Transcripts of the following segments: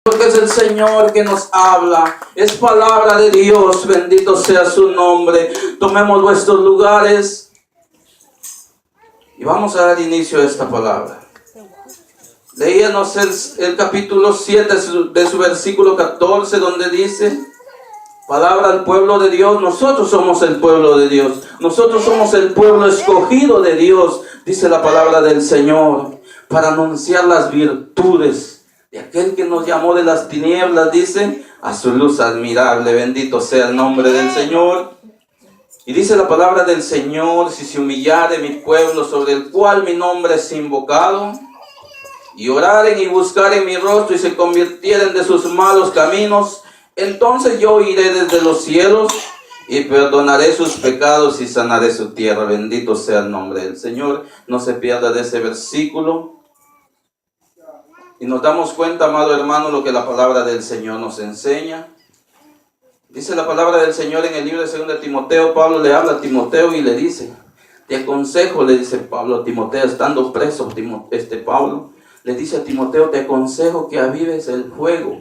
Porque es el Señor que nos habla, es palabra de Dios, bendito sea su nombre. Tomemos vuestros lugares y vamos a dar inicio a esta palabra. Leíanos el capítulo 7 de su versículo 14, donde dice: palabra al pueblo de Dios. Nosotros somos el pueblo de Dios, nosotros somos el pueblo escogido de Dios, dice la palabra del Señor, para anunciar las virtudes de aquel que nos llamó de las tinieblas, dice, a su luz admirable. Bendito sea el nombre del Señor. Y dice la palabra del Señor: si se humillare mi pueblo, sobre el cual mi nombre es invocado, y oraren y buscaren mi rostro, y se convirtieren de sus malos caminos, entonces yo iré desde los cielos y perdonaré sus pecados y sanaré su tierra. Bendito sea el nombre del Señor. No se pierda de ese versículo. Y nos damos cuenta, amado hermano, lo que la palabra del Señor nos enseña. Dice la palabra del Señor en el libro de 2 de Timoteo. Pablo le habla a Timoteo y le dice: te aconsejo, le dice Pablo a Timoteo, estando preso Pablo, le dice a Timoteo: te aconsejo que avives el fuego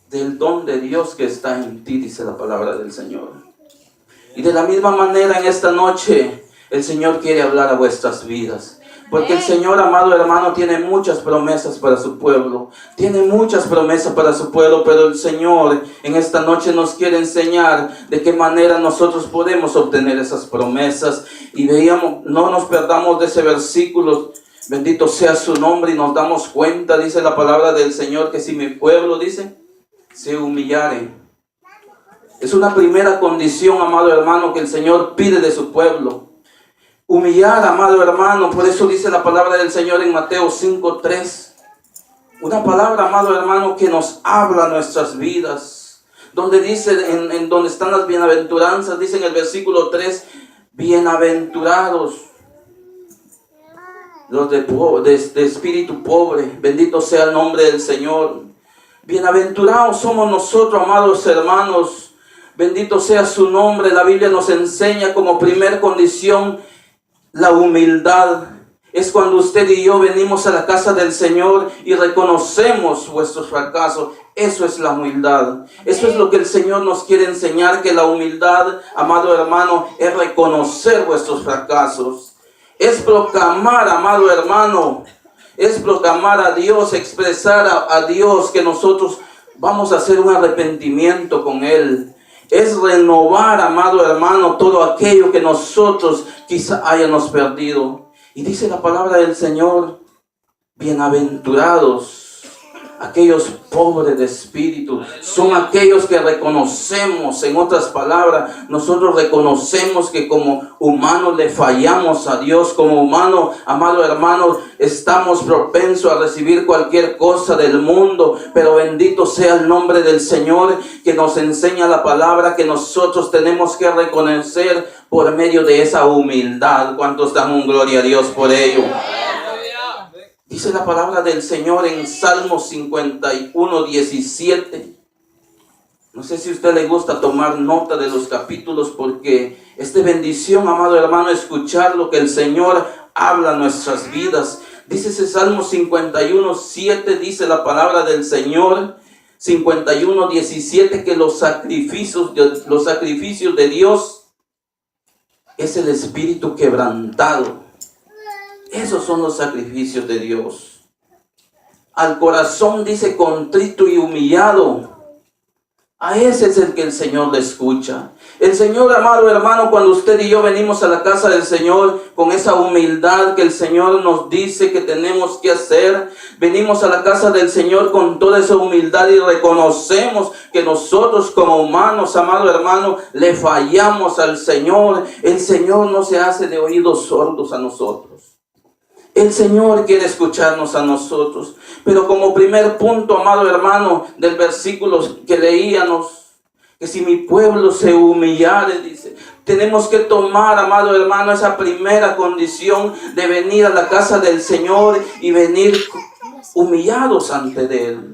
del don de Dios que está en ti, dice la palabra del Señor. Y de la misma manera, en esta noche, el Señor quiere hablar a vuestras vidas. Porque el Señor, amado hermano, tiene muchas promesas para su pueblo. Tiene muchas promesas para su pueblo, pero el Señor en esta noche nos quiere enseñar de qué manera nosotros podemos obtener esas promesas. Y veíamos, no nos perdamos de ese versículo. Bendito sea su nombre, y nos damos cuenta, dice la palabra del Señor, que si mi pueblo, dice, se humillare. Es una primera condición, amado hermano, que el Señor pide de su pueblo. Humillar, amado hermano. Por eso dice la palabra del Señor en Mateo 5:3. Una palabra, amado hermano, que nos habla nuestras vidas. Donde dice, en donde están las bienaventuranzas, dice en el versículo 3, bienaventurados los de espíritu pobre. Bendito sea el nombre del Señor. Bienaventurados somos nosotros, amados hermanos. Bendito sea su nombre. La Biblia nos enseña como primer condición la humildad. Es cuando usted y yo venimos a la casa del Señor y reconocemos vuestros fracasos. Eso es la humildad. Eso es lo que el Señor nos quiere enseñar, que la humildad, amado hermano, es reconocer vuestros fracasos. Es proclamar, amado hermano, es proclamar a Dios, expresar a Dios que nosotros vamos a hacer un arrepentimiento con Él. Es renovar, amado hermano, todo aquello que nosotros quizá hayamos perdido. Y dice la palabra del Señor: bienaventurados aquellos pobres de espíritu. Son aquellos que reconocemos, en otras palabras, nosotros reconocemos que como humanos le fallamos a Dios. Como humanos, amado hermano, estamos propensos a recibir cualquier cosa del mundo. Pero bendito sea el nombre del Señor, que nos enseña la palabra que nosotros tenemos que reconocer por medio de esa humildad. ¿Cuántos dan un gloria a Dios por ello? Dice la palabra del Señor en Salmos 51:17. No sé si a usted le gusta tomar nota de los capítulos, porque es de bendición, amado hermano, escuchar lo que el Señor habla en nuestras vidas. Dice ese Salmo 51:7, dice la palabra del Señor, 51:17, que los sacrificios de Dios es el espíritu quebrantado. Esos son los sacrificios de Dios. Al corazón, dice, contrito y humillado, a ese es el que el Señor le escucha. El Señor, amado hermano, cuando usted y yo venimos a la casa del Señor con esa humildad que el Señor nos dice que tenemos que hacer, venimos a la casa del Señor con toda esa humildad y reconocemos que nosotros como humanos, amado hermano, le fallamos al Señor. El Señor no se hace de oídos sordos a nosotros. El Señor quiere escucharnos a nosotros. Pero como primer punto, amado hermano, del versículo que leíamos, que si mi pueblo se humillare, dice, tenemos que tomar, amado hermano, esa primera condición de venir a la casa del Señor y venir humillados ante Él.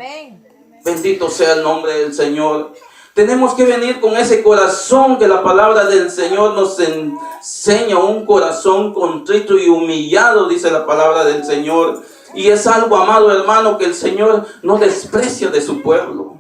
Bendito sea el nombre del Señor. Tenemos que venir con ese corazón que la palabra del Señor nos enseña, un corazón contrito y humillado, dice la palabra del Señor. Y es algo, amado hermano, que el Señor no desprecia de su pueblo.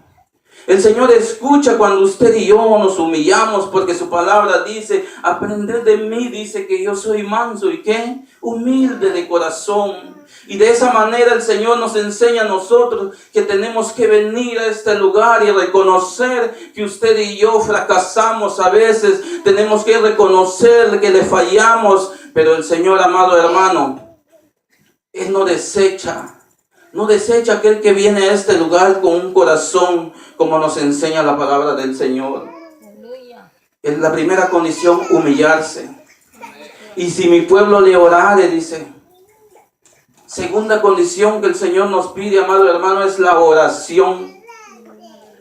El Señor escucha cuando usted y yo nos humillamos, porque su palabra dice, aprended de mí, dice que yo soy manso y ¿qué? Humilde de corazón. Y de esa manera el Señor nos enseña a nosotros que tenemos que venir a este lugar y reconocer que usted y yo fracasamos a veces. Tenemos que reconocer que le fallamos, pero el Señor, amado hermano, Él no desecha aquel que viene a este lugar con un corazón, como nos enseña la palabra del Señor. Es la primera condición, humillarse. Y si mi pueblo le orare, dice. Segunda condición que el Señor nos pide, amado hermano, es la oración.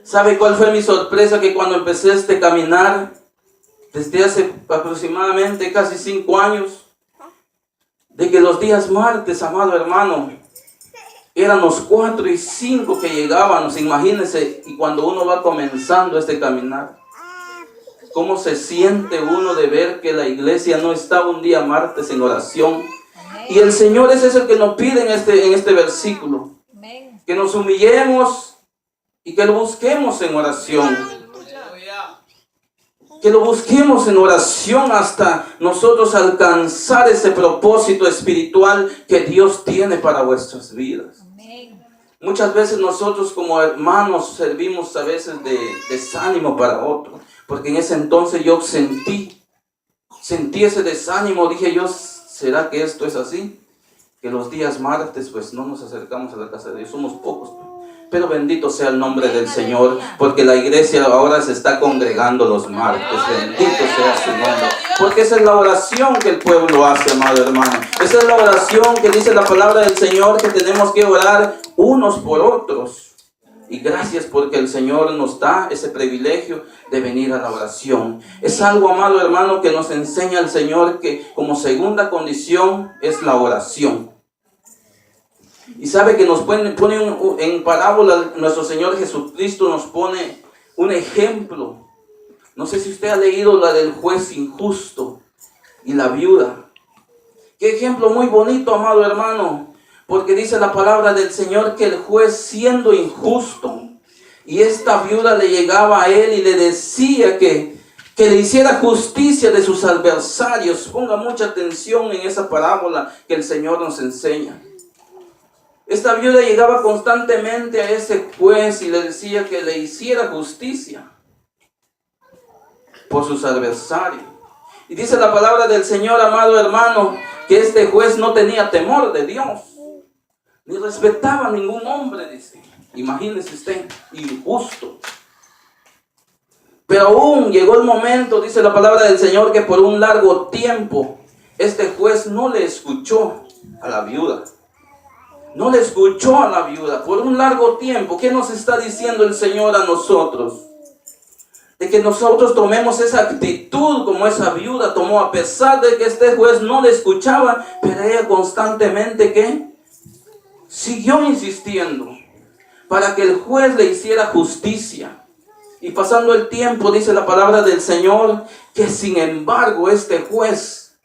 ¿Sabe cuál fue mi sorpresa? Que cuando empecé este caminar, desde hace aproximadamente casi 5 años, de que los días martes, amado hermano, eran los 4 y 5 que llegábamos, imagínense, y cuando uno va comenzando este caminar, ¿cómo se siente uno de ver que la iglesia no está un día martes en oración? Y el Señor ese es el que nos pide en este versículo, que nos humillemos y que lo busquemos en oración. Que lo busquemos en oración hasta nosotros alcanzar ese propósito espiritual que Dios tiene para vuestras vidas. Muchas veces nosotros como hermanos servimos a veces de desánimo para otros, porque en ese entonces yo sentí ese desánimo. Dije yo, ¿será que esto es así? Que los días martes pues no nos acercamos a la casa de Dios, somos pocos. Pero bendito sea el nombre del Señor, porque la iglesia ahora se está congregando los martes. Bendito sea su nombre. Porque esa es la oración que el pueblo hace, amado hermano. Esa es la oración que dice la palabra del Señor, que tenemos que orar unos por otros. Y gracias porque el Señor nos da ese privilegio de venir a la oración. Es algo, amado hermano, que nos enseña el Señor que como segunda condición es la oración. Y sabe que nos pone en parábola, nuestro Señor Jesucristo nos pone un ejemplo. No sé si usted ha leído la del juez injusto y la viuda. Qué ejemplo muy bonito, amado hermano. Porque dice la palabra del Señor que el juez, siendo injusto, y esta viuda le llegaba a él y le decía que le hiciera justicia de sus adversarios. Ponga mucha atención en esa parábola que el Señor nos enseña. Esta viuda llegaba constantemente a ese juez y le decía que le hiciera justicia por sus adversarios. Y dice la palabra del Señor, amado hermano, que este juez no tenía temor de Dios, ni respetaba a ningún hombre, dice. Imagínese usted, injusto. Pero aún llegó el momento, dice la palabra del Señor, que por un largo tiempo este juez no le escuchó a la viuda. No le escuchó a la viuda por un largo tiempo. ¿Qué nos está diciendo el Señor a nosotros? De que nosotros tomemos esa actitud como esa viuda tomó, a pesar de que este juez no le escuchaba, pero ella constantemente, ¿qué? Siguió insistiendo para que el juez le hiciera justicia. Y pasando el tiempo, dice la palabra del Señor, que sin embargo este juez,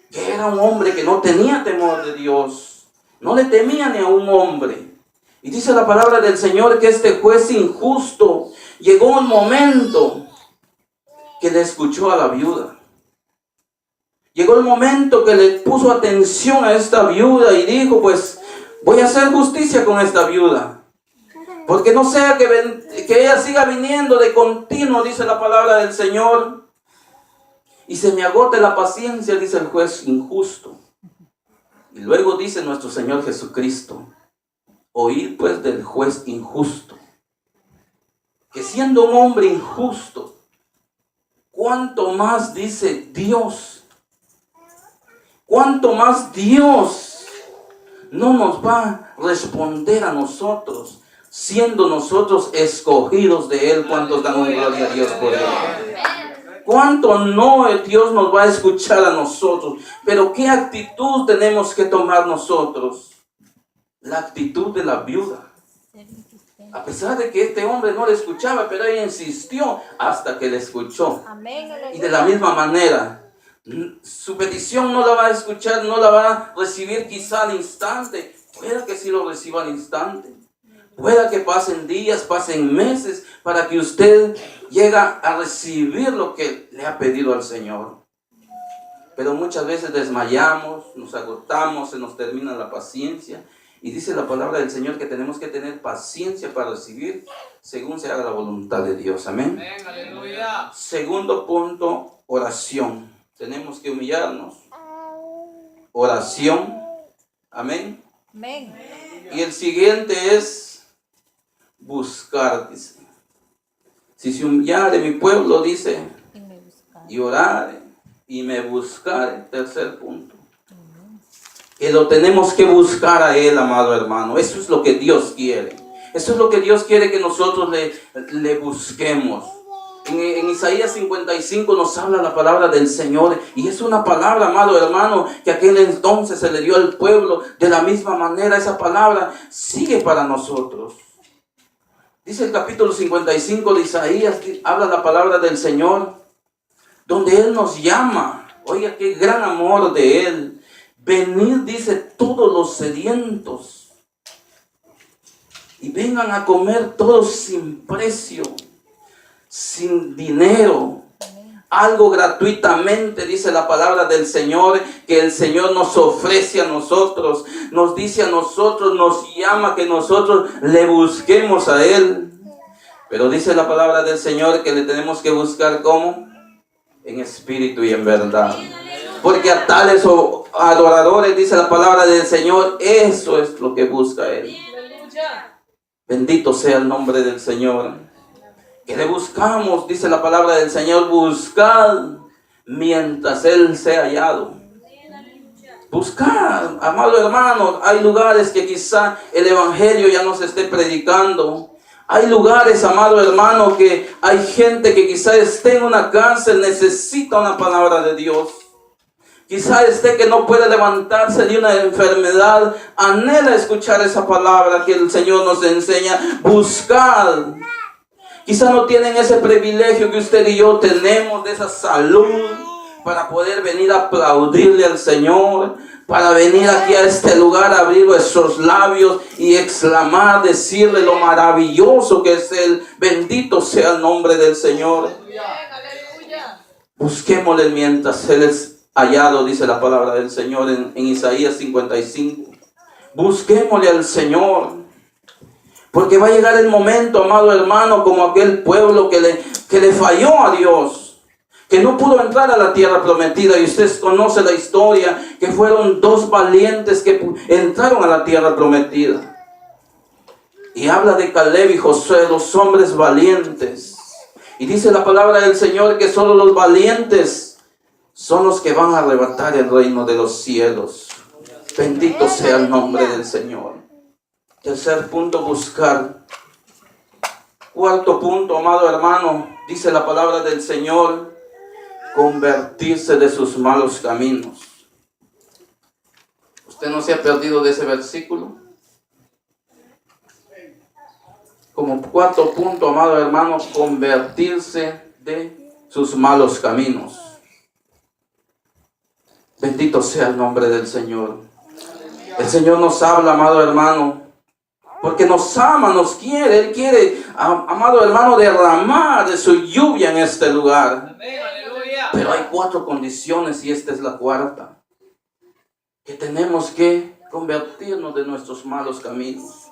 que era un hombre que no tenía temor de Dios, no le temía ni a un hombre. Y dice la palabra del Señor que este juez injusto, llegó un momento que le escuchó a la viuda. Llegó el momento que le puso atención a esta viuda y dijo, pues voy a hacer justicia con esta viuda. Porque no sea que ella siga viniendo de continuo, dice la palabra del Señor, y se me agote la paciencia, dice el juez injusto. Y luego dice nuestro Señor Jesucristo, oíd pues del juez injusto, que siendo un hombre injusto, cuánto más dice Dios, cuánto más Dios no nos va a responder a nosotros, siendo nosotros escogidos de Él. ¿Cuántos dan gloria a Dios por Él? ¿Cuánto no Dios nos va a escuchar a nosotros? Pero ¿qué actitud tenemos que tomar nosotros? La actitud de la viuda. A pesar de que este hombre no le escuchaba, pero ella insistió hasta que le escuchó. Y de la misma manera, su petición no la va a escuchar, no la va a recibir quizá al instante, Pueda que sí lo reciba al instante. Pueda que pasen días, pasen meses para que usted llegue a recibir lo que le ha pedido al Señor. Pero muchas veces desmayamos, nos agotamos, se nos termina la paciencia. Y dice la palabra del Señor que tenemos que tener paciencia para recibir según se haga la voluntad de Dios. Amén. Amén, aleluya. Segundo punto, oración. Tenemos que humillarnos. Oración. Amén. Amén. Y el siguiente es buscar, dice. Si se humillare mi pueblo, dice, Y me buscaré. y orare, y me buscare. Tercer punto. Que lo tenemos que buscar a Él, amado hermano. Eso es lo que Dios quiere. Eso es lo que Dios quiere que nosotros le busquemos. En Isaías 55 nos habla la palabra del Señor. Y es una palabra, amado hermano, que aquel entonces se le dio al pueblo. De la misma manera, esa palabra sigue para nosotros. Dice el capítulo 55 de Isaías, habla la palabra del Señor, donde Él nos llama. Oiga, qué gran amor de Él. Venid, dice, todos los sedientos, y vengan a comer todos sin precio, sin dinero, algo gratuitamente, dice la palabra del Señor, que el Señor nos ofrece a nosotros, nos dice a nosotros, nos llama que nosotros le busquemos a Él. Pero dice la palabra del Señor que le tenemos que buscar ¿cómo? En espíritu y en verdad. Porque a tales adoradores, dice la palabra del Señor, eso es lo que busca Él. Bendito sea el nombre del Señor. Que le buscamos, dice la palabra del Señor, buscad mientras Él sea hallado. Buscar, amado hermano, hay lugares que quizá el evangelio ya no se esté predicando. Hay lugares, amado hermano, que hay gente que quizá esté en una cárcel, necesita una palabra de Dios. Quizá esté que no puede levantarse de una enfermedad, anhela escuchar esa palabra que el Señor nos enseña, buscar. Quizá no tienen ese privilegio que usted y yo tenemos de esa salud para poder venir a aplaudirle al Señor, para venir aquí a este lugar, abrir nuestros labios y exclamar, decirle lo maravilloso que es Él. Bendito sea el nombre del Señor. Busquémosle mientras Él es hallado, dice la palabra del Señor en Isaías 55. Busquémosle al Señor. Porque va a llegar el momento, amado hermano, como aquel pueblo que le falló a Dios, que no pudo entrar a la tierra prometida. Y usted conoce la historia, que fueron dos valientes que entraron a la tierra prometida. Y habla de Caleb y Josué, dos hombres valientes. Y dice la palabra del Señor que solo los valientes son los que van a arrebatar el reino de los cielos. Bendito sea el nombre del Señor. Tercer punto, buscar. Cuarto punto, amado hermano, dice la palabra del Señor, convertirse de sus malos caminos. ¿Usted no se ha perdido de ese versículo? Como cuarto punto, amado hermano, convertirse de sus malos caminos. Bendito sea el nombre del Señor. El Señor nos habla, amado hermano, porque nos ama, nos quiere. Él quiere, amado hermano, derramar de su lluvia en este lugar. Pero hay 4 condiciones y esta es la cuarta. Que tenemos que convertirnos de nuestros malos caminos.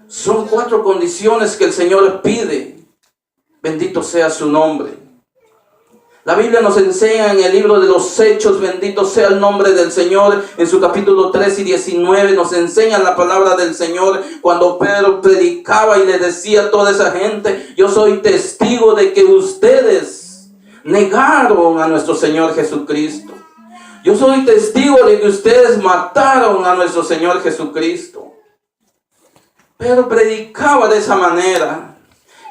Son 4 condiciones que el Señor pide. Bendito sea su nombre. La Biblia nos enseña en el libro de los Hechos, bendito sea el nombre del Señor, en su capítulo 3 y 19, nos enseña la palabra del Señor cuando Pedro predicaba y le decía a toda esa gente, yo soy testigo de que ustedes negaron a nuestro Señor Jesucristo. Yo soy testigo de que ustedes mataron a nuestro Señor Jesucristo. Pedro predicaba de esa manera.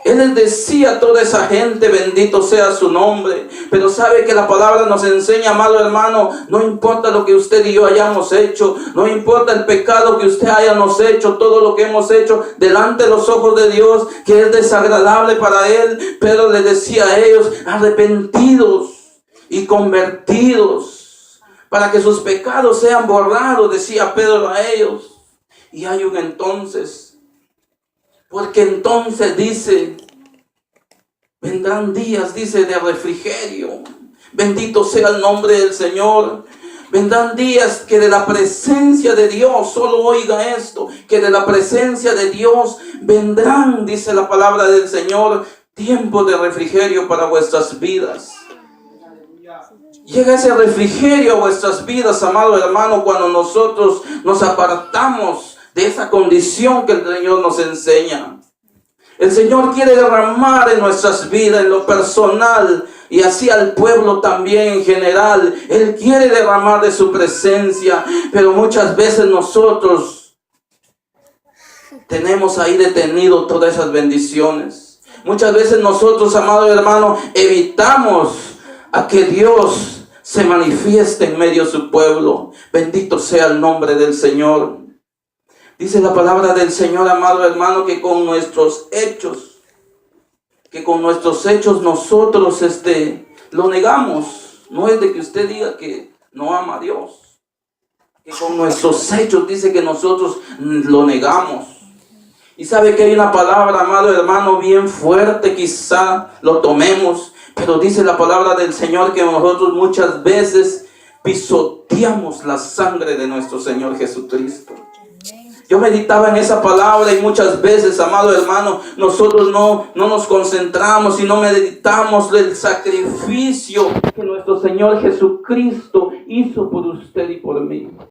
Él les decía a toda esa gente, bendito sea su nombre. Pero sabe que la palabra nos enseña, amado hermano, no importa lo que usted y yo hayamos hecho, no importa el pecado que usted hayamos hecho, todo lo que hemos hecho delante de los ojos de Dios, que es desagradable para Él. Pero le decía a ellos, arrepentidos y convertidos, para que sus pecados sean borrados, decía Pedro a ellos. Y hay un entonces. Porque entonces dice, vendrán días, dice, de refrigerio. Bendito sea el nombre del Señor. Vendrán días que de la presencia de Dios, solo oiga esto, que de la presencia de Dios vendrán, dice la palabra del Señor, tiempos de refrigerio para vuestras vidas. Llega ese refrigerio a vuestras vidas, amado hermano, cuando nosotros nos apartamos de esa condición que el Señor nos enseña. El Señor quiere derramar en nuestras vidas, en lo personal, y así al pueblo también en general. Él quiere derramar de su presencia, pero muchas veces nosotros tenemos ahí detenido todas esas bendiciones. Muchas veces nosotros, amado hermano, evitamos a que Dios se manifieste en medio de su pueblo. Bendito sea el nombre del Señor. Dice la palabra del Señor, amado hermano, que con nuestros hechos nosotros lo negamos. No es de que usted diga que no ama a Dios. Que con nuestros hechos dice que nosotros lo negamos. Y sabe que hay una palabra, amado hermano, bien fuerte, quizá lo tomemos. Pero dice la palabra del Señor que nosotros muchas veces pisoteamos la sangre de nuestro Señor Jesucristo. Yo meditaba en esa palabra y muchas veces, amado hermano, nosotros no nos concentramos y no meditamos el sacrificio que nuestro Señor Jesucristo hizo por usted y por mí.